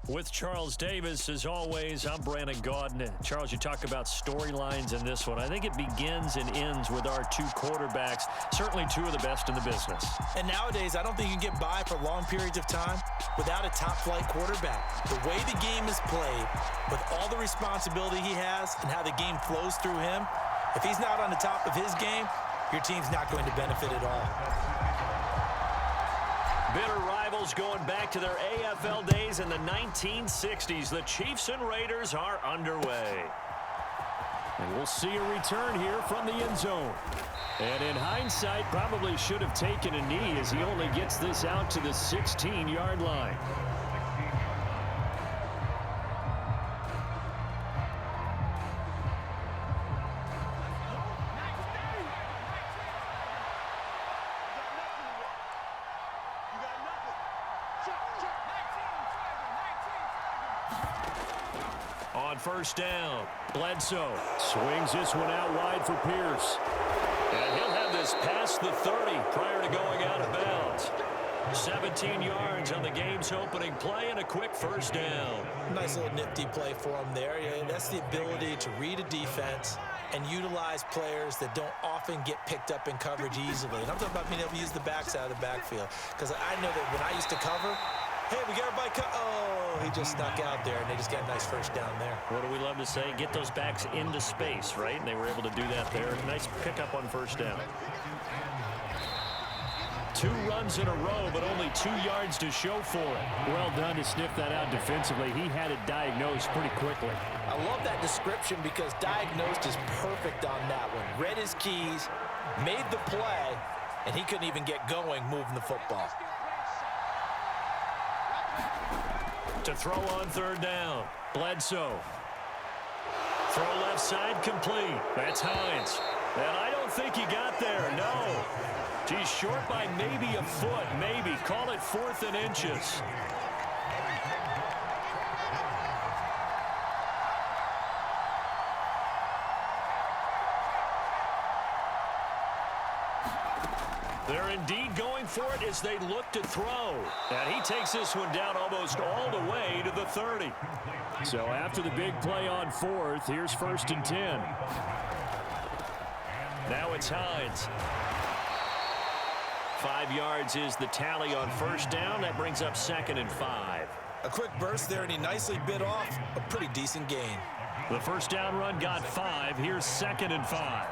With Charles Davis, as always, I'm Brandon Gaudin. Charles, you talk about storylines in this one. I think it begins and ends with our two quarterbacks, certainly two of the best in the business. And nowadays, I don't think you can get by for long periods of time without a top-flight quarterback. The way the game is played, with all the responsibility he has and how the game flows through him, if he's not on the top of his game, your team's not going to benefit at all. Bitter rivals going back to their AFL days in the 1960s. The Chiefs and Raiders are underway. And we'll see a return here from the end zone. And in hindsight, probably should have taken a knee as he only gets this out to the 16-yard line. On first down, Bledsoe swings this one out wide for Pierce. And he'll have this past the 30 prior to going out of bounds. 17 yards on the game's opening play and a quick first down. Nice little nifty play for him there. Yeah, that's the ability to read a defense and utilize players that don't often get picked up in coverage easily. And I'm talking about being able to use the backs out of the backfield. Because I know that when I used to cover, hey, we got everybody oh, he just snuck out there, and they just got a nice first down there. What do we love to say? Get those backs into space, right? And they were able to do that there. Nice pickup on first down. 2 runs in a row, but only 2 yards to show for it. Well done to sniff that out defensively. He had it diagnosed pretty quickly. I love that description because diagnosed is perfect on that one. Read his keys, made the play, and he couldn't even get going moving the football. To throw on third down, Bledsoe. Throw left side complete. That's Hines. And I don't think he got there, no. He's short by maybe a foot, maybe. Call it 4th and inches. They're indeed going for it as they look to throw. And he takes this one down almost all the way to the 30. So after the big play on 4th, here's 1st and 10. Now it's Hines. 5 yards is the tally on first down. That brings up 2nd and 5. A quick burst there, and he nicely bit off a pretty decent gain. The first down run got 5. Here's 2nd and 5.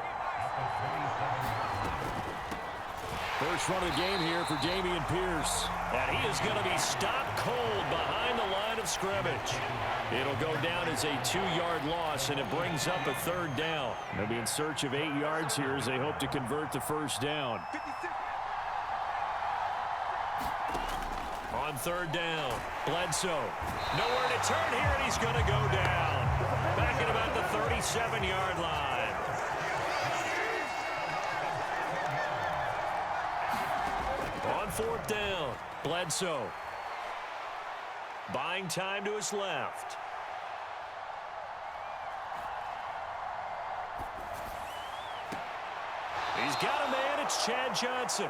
First run of the game here for Dameon Pierce. And he is going to be stopped cold behind the line of scrimmage. It'll go down as a 2-yard loss, and it brings up a 3rd down. They'll be in search of 8 yards here as they hope to convert the first down. On 3rd down, Bledsoe. Nowhere to turn here, and he's going to go down. Back at about the 37-yard line. On 4th down, Bledsoe. Buying time to his left. He's got a man. It's Chad Johnson.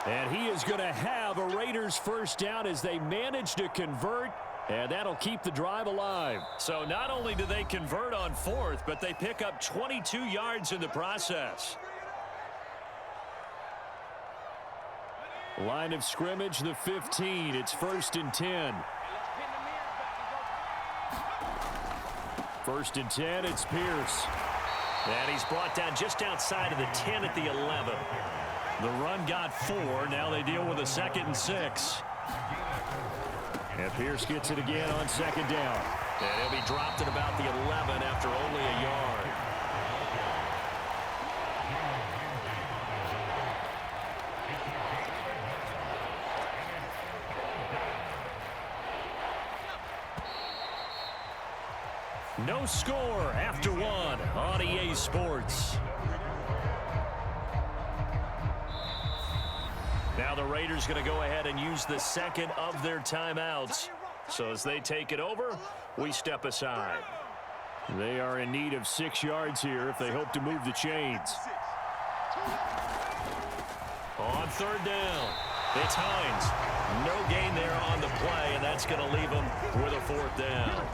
And he is going to have a Raiders first down as they manage to convert, and that'll keep the drive alive. So not only do they convert on 4th, but they pick up 22 yards in the process. Line of scrimmage, the 15. It's 1st and 10. 1st and 10, it's Pierce. And he's brought down just outside of the 10 at the 11. The run got 4. Now they deal with a 2nd and 6. And Pierce gets it again on 2nd down. And he'll be dropped at about the 11 after only a yard. No score after 1 on EA Sports. Now the Raiders going to go ahead and use the second of their timeouts. So as they take it over, we step aside. They are in need of 6 yards here if they hope to move the chains. On 3rd down, It's Hines. No gain there on the play, and that's going to leave him with a 4th down.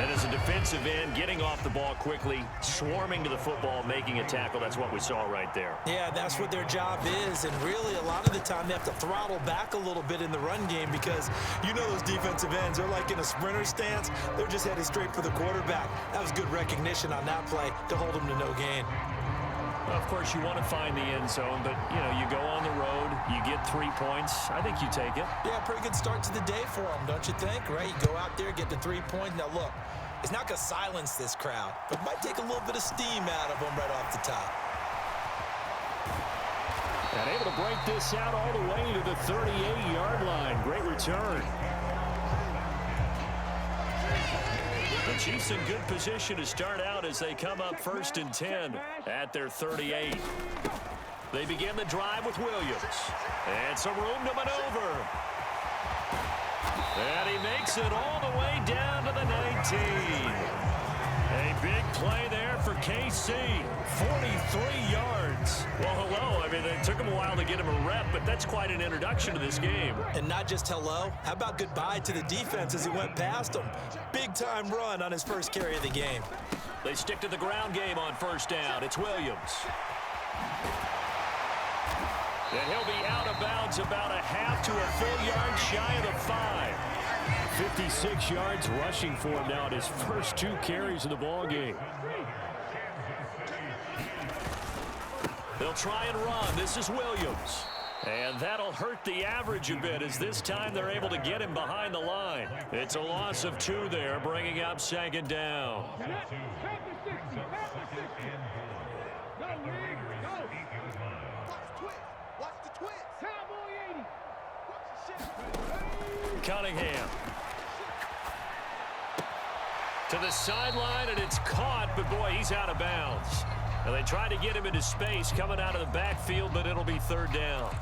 And as a defensive end, getting off the ball quickly, swarming to the football, making a tackle, that's what we saw right there. Yeah, that's what their job is, and really a lot of the time they have to throttle back a little bit in the run game because you know those defensive ends, they're like in a sprinter stance. They're just headed straight for the quarterback. That was good recognition on that play to hold them to no gain. Well, of course, you want to find the end zone, but, you know, you go on the road, you get 3 points. I think you take it. Yeah, pretty good start to the day for them, don't you think, right? You go out there, get the 3 points. Now, look, it's not going to silence this crowd, but it might take a little bit of steam out of them right off the top. And able to break this out all the way to the 38-yard line. Great return. The Chiefs in good position to start out as they come up 1st and 10 at their 38. They begin the drive with Williams. And some room to maneuver. And he makes it all the way down to the 19. A big play there for KC. 43 yards. Well, hello. I mean, it took him a while to get him a rep, but that's quite an introduction to this game. And not just hello. How about goodbye to the defense as he went past him? Big-time run on his first carry of the game. They stick to the ground game on 1st down. It's Williams. And he'll be out of bounds about a half to a full yard shy of the 5. 56 yards rushing for him now in his first 2 carries of the ball game. They'll try and run. This is Williams. And that'll hurt the average a bit as this time they're able to get him behind the line. It's a loss of 2 there, bringing up 2nd down. Cunningham. To the sideline, and it's caught, but boy, he's out of bounds. And they tried to get him into space coming out of the backfield, but it'll be 3rd down.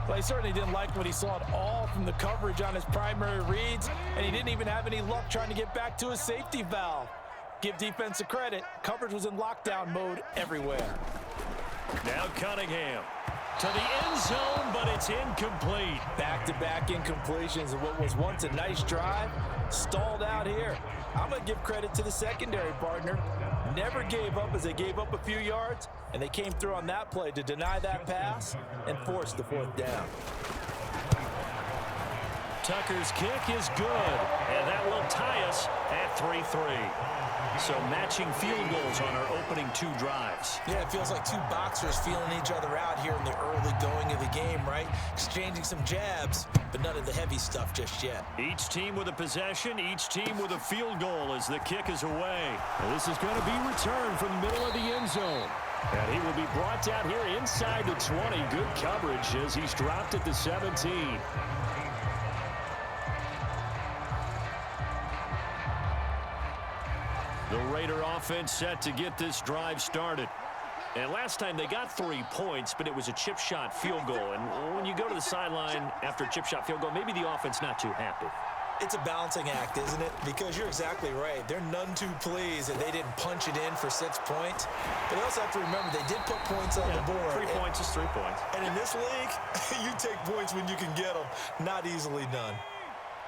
Well, he certainly didn't like what he saw at all from the coverage on his primary reads, and he didn't even have any luck trying to get back to his safety valve. Give defense a credit. Coverage was in lockdown mode everywhere. Now Cunningham. To the end zone, but it's incomplete. Back-to-back incompletions of what was once a nice drive, stalled out here. I'm going to give credit to the secondary partner. Never gave up as they gave up a few yards, and they came through on that play to deny that pass and force the 4th down. Tucker's kick is good, and that will tie us at 3-3. So matching field goals on our opening 2 drives. Yeah, it feels like 2 boxers feeling each other out here in the early going of the game, right? Exchanging some jabs, but none of the heavy stuff just yet. Each team with a possession, each team with a field goal as the kick is away. And this is going to be returned from the middle of the end zone. And he will be brought down here inside the 20. Good coverage as he's dropped at the 17. The Raider offense set to get this drive started. And last time they got 3 points, but it was a chip shot field goal. And when you go to the sideline after a chip shot field goal, maybe the offense not too happy. It's a balancing act, isn't it? Because you're exactly right. They're none too pleased that they didn't punch it in for 6 points. But they also have to remember they did put points on the board. 3 points is 3 points. And in this league, you take points when you can get them. Not easily done.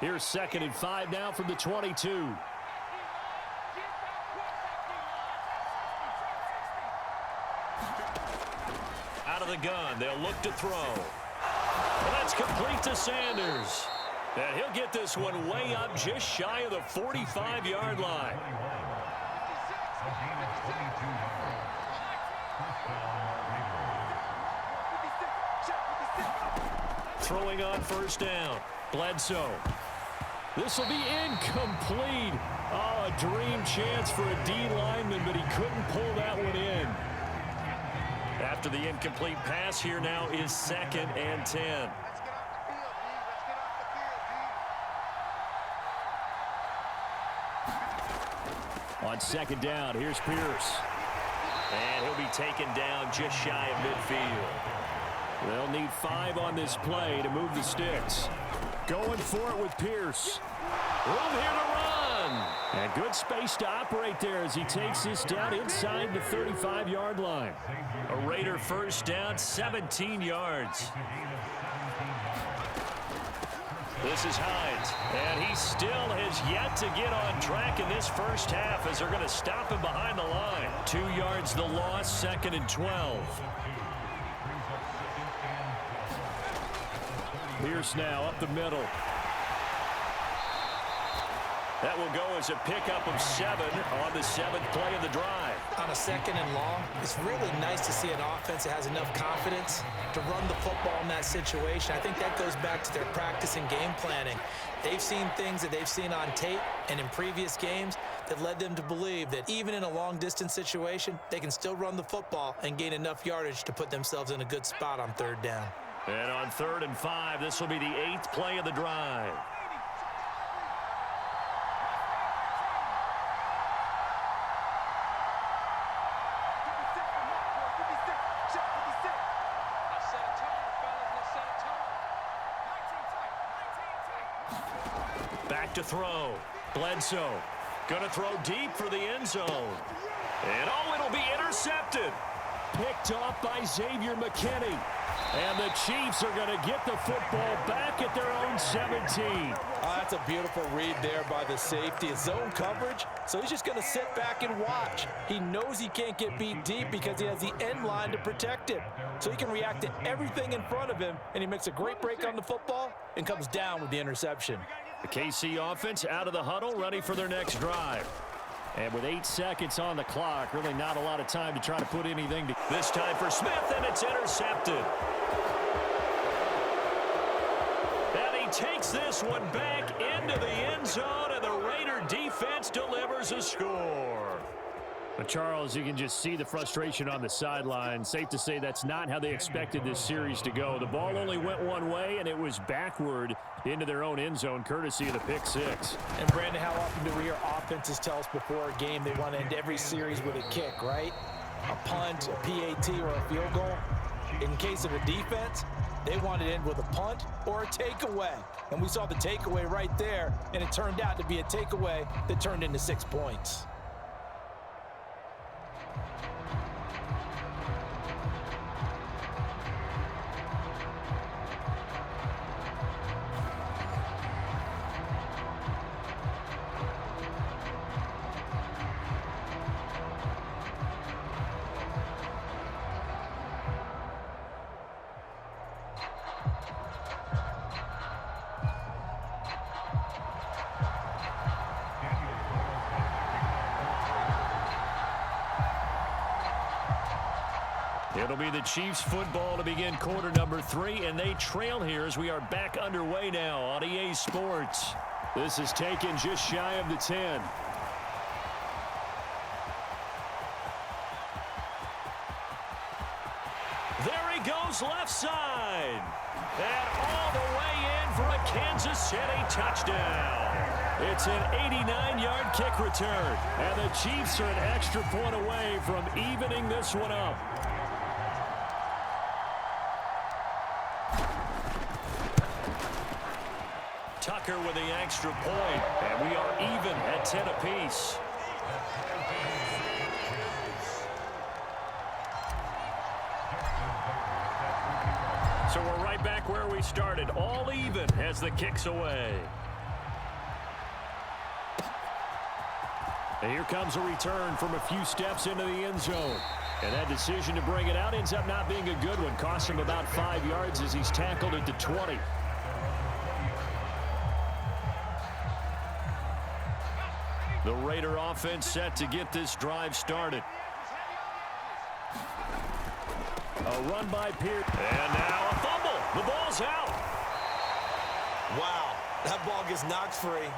Here's 2nd and 5 now from the 22. Out of the gun, they'll look to throw. Well, that's complete to Sanders. And he'll get this one way up just shy of the 45-yard line. Throwing on 1st down. Bledsoe. This will be incomplete. Oh, a dream chance for a D lineman, but he couldn't pull that one in. After the incomplete pass, here now is 2nd and 10. On 2nd down, here's Pierce. And he'll be taken down just shy of midfield. They'll need 5 on this play to move the sticks. Going for it with Pierce. Room here to run. And good space to operate there as he takes this down inside the 35-yard line. A Raider first down, 17 yards. This is Hines, and he still has yet to get on track in this first half as they're going to stop him behind the line. 2 yards the loss, 2nd and 12. Pierce now up the middle. That will go as a pickup of 7 on the 7th play of the drive. On a 2nd and long, it's really nice to see an offense that has enough confidence to run the football in that situation. I think that goes back to their practice and game planning. They've seen things that they've seen on tape and in previous games that led them to believe that even in a long-distance situation, they can still run the football and gain enough yardage to put themselves in a good spot on 3rd down. And on 3rd and 5, this will be the 8th play of the drive. Back to throw. Bledsoe. Going to throw deep for the end zone. And oh, it'll be intercepted. Picked off by Xavier McKinney. And the Chiefs are going to get the football back at their own 17. That's a beautiful read there by the safety. It's zone coverage, so he's just going to sit back and watch. He knows he can't get beat deep because he has the end line to protect him. So he can react to everything in front of him, and he makes a great break on the football and comes down with the interception. The KC offense out of the huddle, ready for their next drive. And with 8 seconds on the clock, really not a lot of time to try to put anything to... This time for Smith, and it's intercepted. And he takes this one back into the end zone, and the Raider defense delivers a score. But Charles, you can just see the frustration on the sideline. Safe to say that's not how they expected this series to go. The ball only went one way, and it was backward into their own end zone, courtesy of the pick six. And Brandon, how often do we hear offenses tell us before a game they want to end every series with a kick, right? A punt, a PAT, or a field goal. In case of a defense, they want to end with a punt or a takeaway. And we saw the takeaway right there, and it turned out to be a takeaway that turned into 6 points. It'll be the Chiefs football to begin quarter number 3, and they trail here as we are back underway now on EA Sports. This is taken just shy of the 10. There he goes left side. And all the way in for a Kansas City touchdown. It's an 89-yard kick return. And the Chiefs are an extra point away from evening this one up. Tucker with the extra point, and we are even at 10 apiece. So we're right back where we started, all even as the kick's away. And here comes a return from a few steps into the end zone. And that decision to bring it out ends up not being a good one. Cost him about 5 yards as he's tackled at the 20. The Raider offense set to get this drive started. A run by Pierce. And now a fumble. The ball's out. Wow, that ball gets knocked free,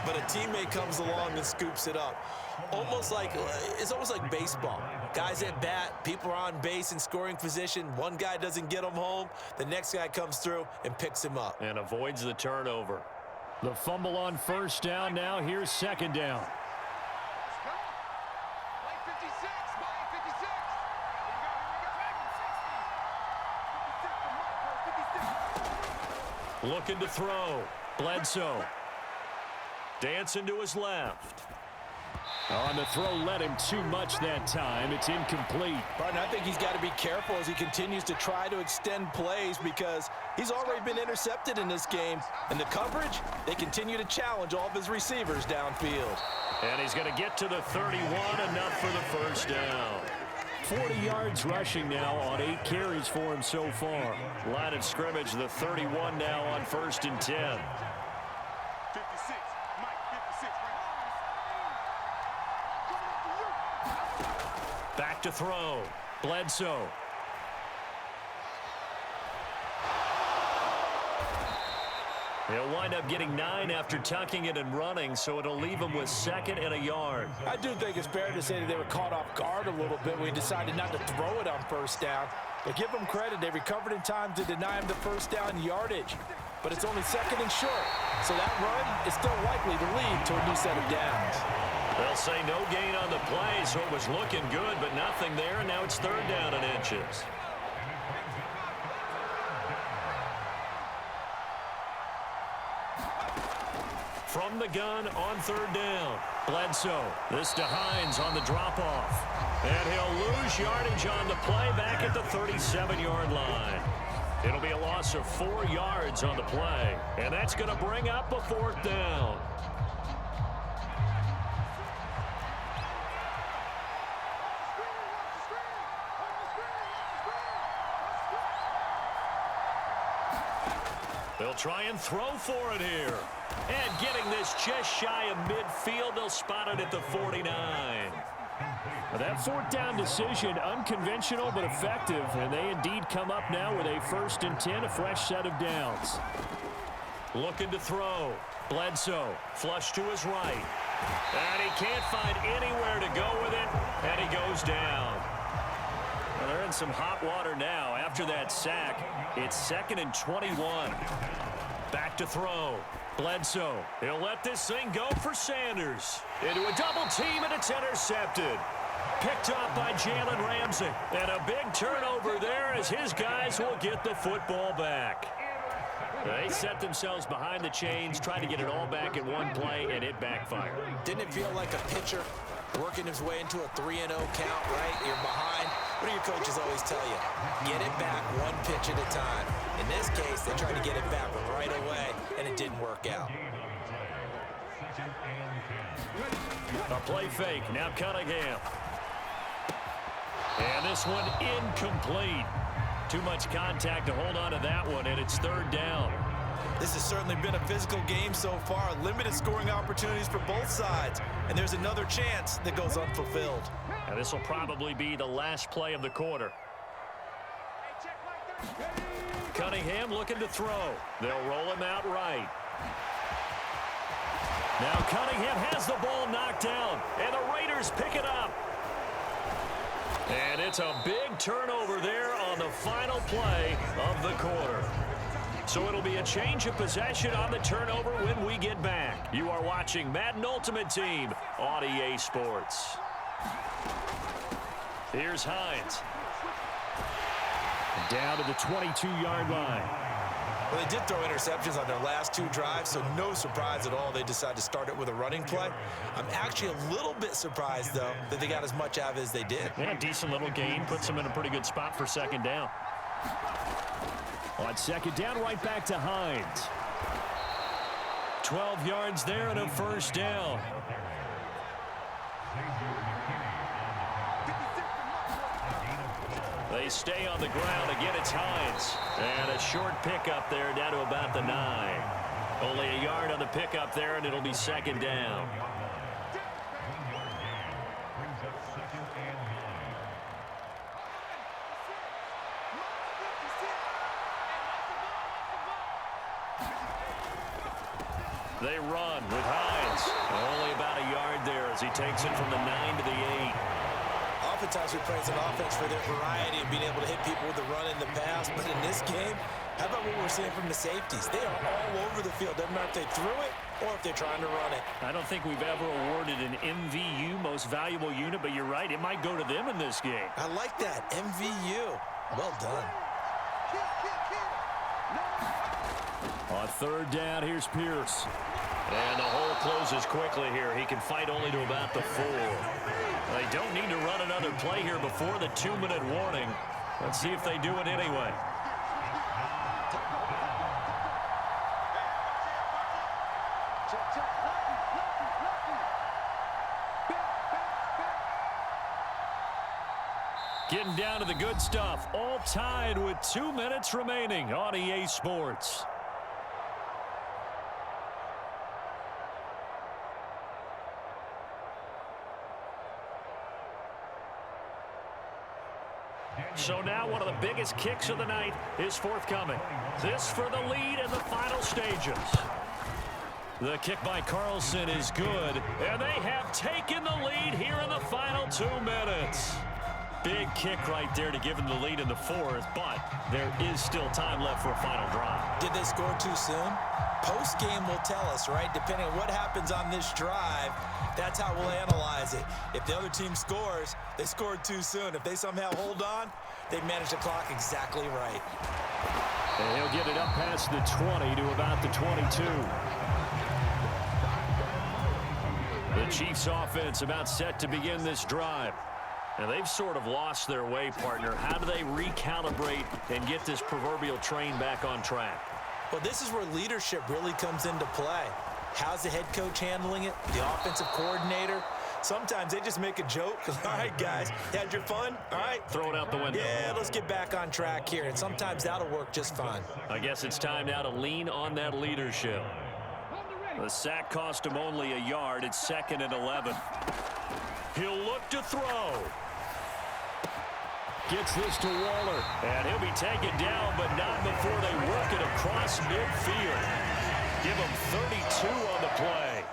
but a teammate comes along and scoops it up. It's almost like baseball. Guys at bat, people are on base in scoring position. One guy doesn't get him home. The next guy comes through and picks him up. And avoids the turnover. The fumble on first down. Now here's second down. Looking to throw. Bledsoe. Dancing to his left. On the throw, led him too much that time. It's incomplete. Barton, I think he's got to be careful as he continues to try to extend plays because he's already been intercepted in this game. And the coverage, they continue to challenge all of his receivers downfield. And he's going to get to the 31, enough for the first down. 40 yards rushing now on 8 carries for him so far. Line of scrimmage, the 31 now on 1st and 10. Back to throw. Bledsoe. He'll wind up getting 9 after tucking it and running, so it'll leave him with 2nd and a yard. I do think it's fair to say that they were caught off guard a little bit when he decided not to throw it on first down. But give them credit. They recovered in time to deny him the first down yardage. But it's only 2nd and short. So that run is still likely to lead to a new set of downs. They'll say no gain on the play, so it was looking good, but nothing there, and now it's 3rd down and inches. From the gun on 3rd down. Bledsoe. This to Hines on the drop-off. And he'll lose yardage on the play back at the 37-yard line. It'll be a loss of 4 yards on the play, and that's going to bring up a 4th down. They'll try and throw for it here. And getting this just shy of midfield, they'll spot it at the 49. Well, that 4th down decision, unconventional but effective, and they indeed come up now with a 1st and 10, a fresh set of downs. Looking to throw. Bledsoe, flush to his right. And he can't find anywhere to go with it, and he goes down. Well, they're in some hot water now. After that sack, it's 2nd and 21. Back to throw. Bledsoe. He'll let this thing go for Sanders. Into a double team, and it's intercepted. Picked up by Jalen Ramsey. And a big turnover there as his guys will get the football back. They set themselves behind the chains, trying to get it all back in one play, and it backfired. Didn't it feel like a pitcher working his way into a 3-0 count, right? You're behind. What do your coaches always tell you? Get it back one pitch at a time. In this case, they tried to get it back right away, and it didn't work out. A play fake. Now Cunningham. And this one incomplete. Too much contact to hold on to that one, and it's 3rd down. This has certainly been a physical game so far. Limited scoring opportunities for both sides. And there's another chance that goes unfulfilled. And this will probably be the last play of the quarter. Cunningham looking to throw. They'll roll him out right. Now Cunningham has the ball knocked down, and the Raiders pick it up. And it's a big turnover there on the final play of the quarter. So it'll be a change of possession on the turnover when we get back. You are watching Madden Ultimate Team on EA Sports. Here's Hines. Down to the 22-yard line. Well, they did throw interceptions on their last 2 drives, so no surprise at all they decided to start it with a running play. I'm actually a little bit surprised, though, that they got as much out of it as they did. Yeah, decent little gain. Puts them in a pretty good spot for 2nd down. On 2nd down, right back to Hines. 12 yards there and a 1st down. They stay on the ground. Again, it's Hines. And a short pickup there down to about the 9. Only a yard on the pickup there, and it'll be 2nd down. They run with Hines. Only about a yard there as he takes it from the 9 to the 8. Oftentimes we praise an offense for their variety and being able to hit people with the run in the pass. But in this game, how about what we're seeing from the safeties? They are all over the field. Doesn't matter if they threw it or if they're trying to run it. I don't think we've ever awarded an MVU, most valuable unit, but you're right. It might go to them in this game. I like that. MVU. Well done. On third down, here's Pierce. And the hole closes quickly here. He can fight only to about the 4. They don't need to run another play here before the 2-minute warning. Let's see if they do it anyway. Getting down to the good stuff. All tied with 2 minutes remaining on EA Sports. So now one of the biggest kicks of the night is forthcoming. This for the lead in the final stages. The kick by Carlson is good, and they have taken the lead here in the final 2 minutes. Big kick right there to give them the lead in the 4th, but there is still time left for a final drive. Did they score too soon? Post-game will tell us, right? Depending on what happens on this drive, that's how we'll analyze it. If the other team scores, they scored too soon. If they somehow hold on, they manage the clock exactly right. And he'll get it up past the 20 to about the 22. The Chiefs offense about set to begin this drive. And they've sort of lost their way, partner. How do they recalibrate and get this proverbial train back on track? Well, this is where leadership really comes into play. How's the head coach handling it? The offensive coordinator? Sometimes they just make a joke. All right, guys, had your fun? All right. Throw it out the window. Yeah, let's get back on track here. And sometimes that'll work just fine. I guess it's time now to lean on that leadership. The sack cost him only a yard. It's 2nd and 11. He'll look to throw. Gets this to Waller. And he'll be taken down, but not before they work it across midfield. Give him 32 on the play.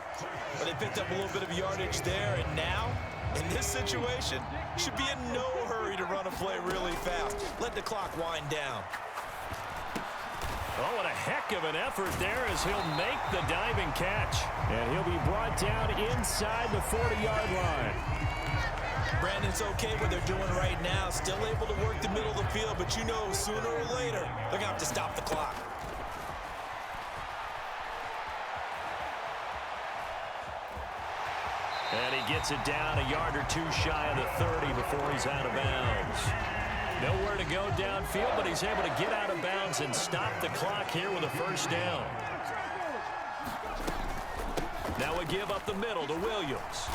But they picked up a little bit of yardage there, and now, in this situation, should be in no hurry to run a play really fast. Let the clock wind down. Oh, what a heck of an effort there as he'll make the diving catch. And he'll be brought down inside the 40-yard line. Brandon's okay what they're doing right now. Still able to work the middle of the field, but you know sooner or later they're going to have to stop the clock. And he gets it down a yard or 2 shy of the 30 before he's out of bounds. Nowhere to go downfield, but he's able to get out of bounds and stop the clock here with a first down. Now we give up the middle to Williams.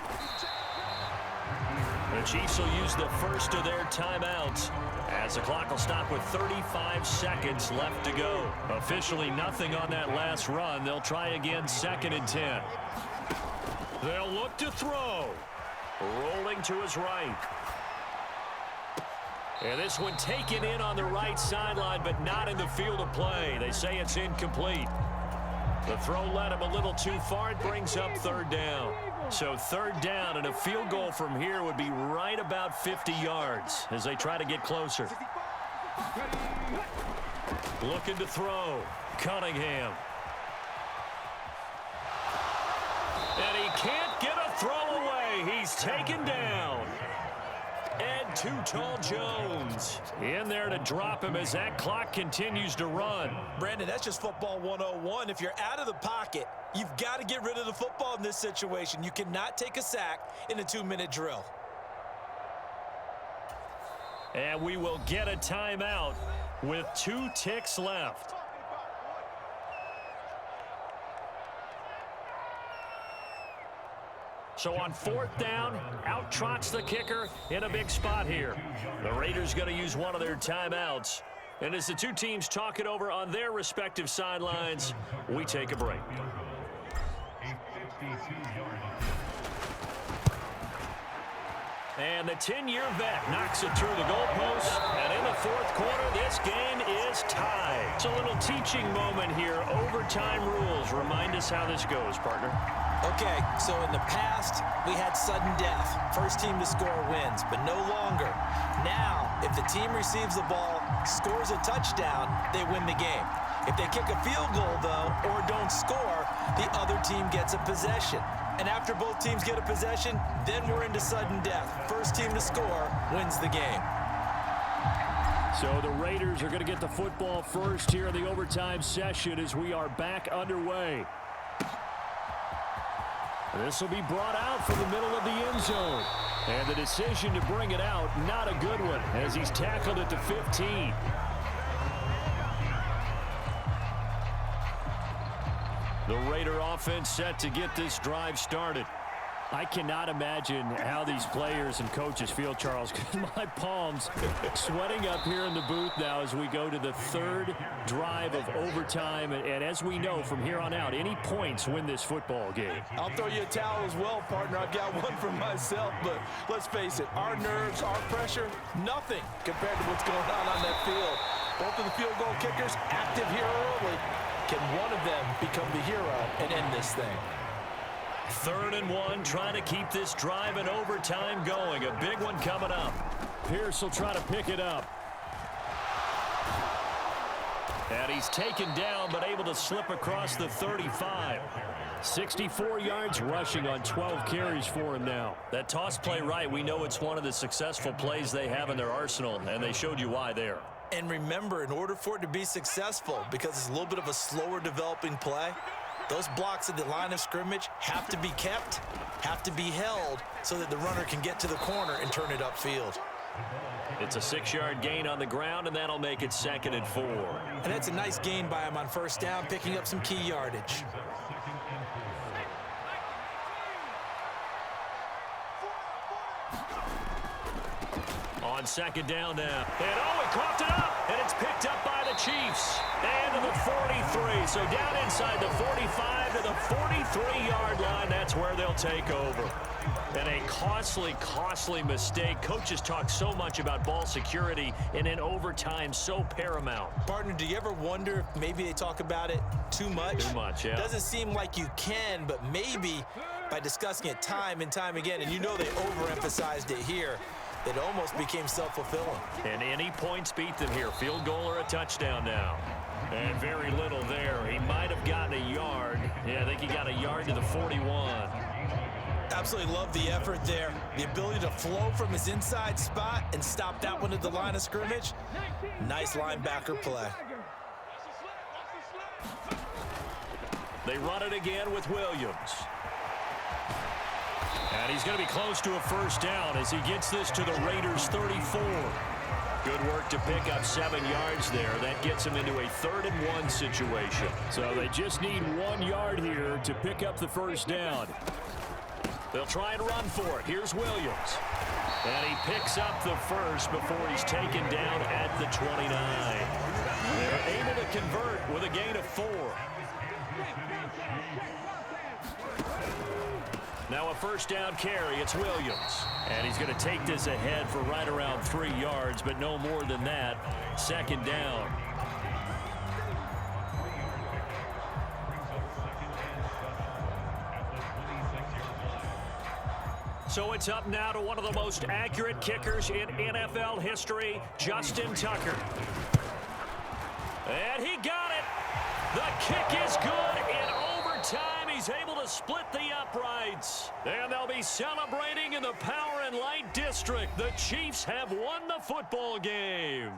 The Chiefs will use the first of their timeouts as the clock will stop with 35 seconds left to go. Officially nothing on that last run. They'll try again 2nd and 10. They'll look to throw. Rolling to his right. And this one taken in on the right sideline, but not in the field of play. They say it's incomplete. The throw led him a little too far. It brings up 3rd down. So 3rd down, and a field goal from here would be right about 50 yards as they try to get closer. Looking to throw. Cunningham. And he can't get a throw away. He's taken down. And Too Tall Jones in there to drop him as that clock continues to run. Brandon, that's just football 101. If you're out of the pocket, you've got to get rid of the football in this situation. You cannot take a sack in a 2-minute drill. And we will get a timeout with 2 ticks left. So on 4th down, out trots the kicker in a big spot here. The Raiders going to use one of their timeouts. And as the two teams talk it over on their respective sidelines, we take a break. And the 10-year vet knocks it through the goalpost. And in the 4th quarter, this game is tied. It's a little teaching moment here. Overtime rules. Remind us how this goes, partner. Okay, so in the past, we had sudden death. First team to score wins, but no longer. Now, if the team receives the ball, scores a touchdown, they win the game. If they kick a field goal, though, or don't score, the other team gets a possession. And after both teams get a possession, then we're into sudden death. First team to score wins the game. So the Raiders are going to get the football first here in the overtime session as we are back underway. This will be brought out from the middle of the end zone. And the decision to bring it out, not a good one, as he's tackled at the 15. The Raider offense set to get this drive started. I cannot imagine how these players and coaches feel, Charles. My palms sweating up here in the booth now as we go to the third drive of overtime. And as we know from here on out, any points win this football game. I'll throw you a towel as well, partner. I've got one for myself, but let's face it, our nerves, our pressure, nothing compared to what's going on that field. Both of the field goal kickers active here early. Can one of them become the hero and end this thing? 3rd and 1, trying to keep this drive in overtime going. A big one coming up. Pierce will try to pick it up. And he's taken down, but able to slip across the 35. 64 yards rushing on 12 carries for him now. That toss play right, we know it's one of the successful plays they have in their arsenal, and they showed you why there. And remember, in order for it to be successful, because it's a little bit of a slower developing play, those blocks at the line of scrimmage have to be kept, have to be held, so that the runner can get to the corner and turn it upfield. It's a 6-yard gain on the ground, and that'll make it 2nd and 4. And that's a nice gain by him on 1st down, picking up some key yardage. On 2nd down now. And he coughed it up, and it's picked up by the Chiefs. And to the 43. So down inside the 45 to the 43-yard line. That's where they'll take over. And a costly mistake. Coaches talk so much about ball security, and in overtime, so paramount. Partner, do you ever wonder if maybe they talk about it too much? Too much, yeah. Doesn't seem like you can, but maybe by discussing it time and time again, and you know they overemphasized it here, it almost became self-fulfilling. And any points beat them here. Field goal or a touchdown now. And very little there. He might have gotten a yard. Yeah, I think he got a yard to the 41. Absolutely love the effort there. The ability to flow from his inside spot and stop that one at the line of scrimmage. Nice linebacker play. They run it again with Williams. And he's going to be close to a 1st down as he gets this to the Raiders' 34. Good work to pick up 7 yards there. That gets him into a 3rd and 1 situation. So they just need 1 yard here to pick up the 1st down. They'll try and run for it. Here's Williams. And he picks up the 1st before he's taken down at the 29. They're able to convert with a gain of 4. Now a 1st down carry. It's Williams. And he's going to take this ahead for right around 3 yards, but no more than that. 2nd down. So it's up now to one of the most accurate kickers in NFL history, Justin Tucker. And he got it. The kick is good in overtime. He's able to split the uprights. And they'll be celebrating in the Power and Light District. The Chiefs have won the football game.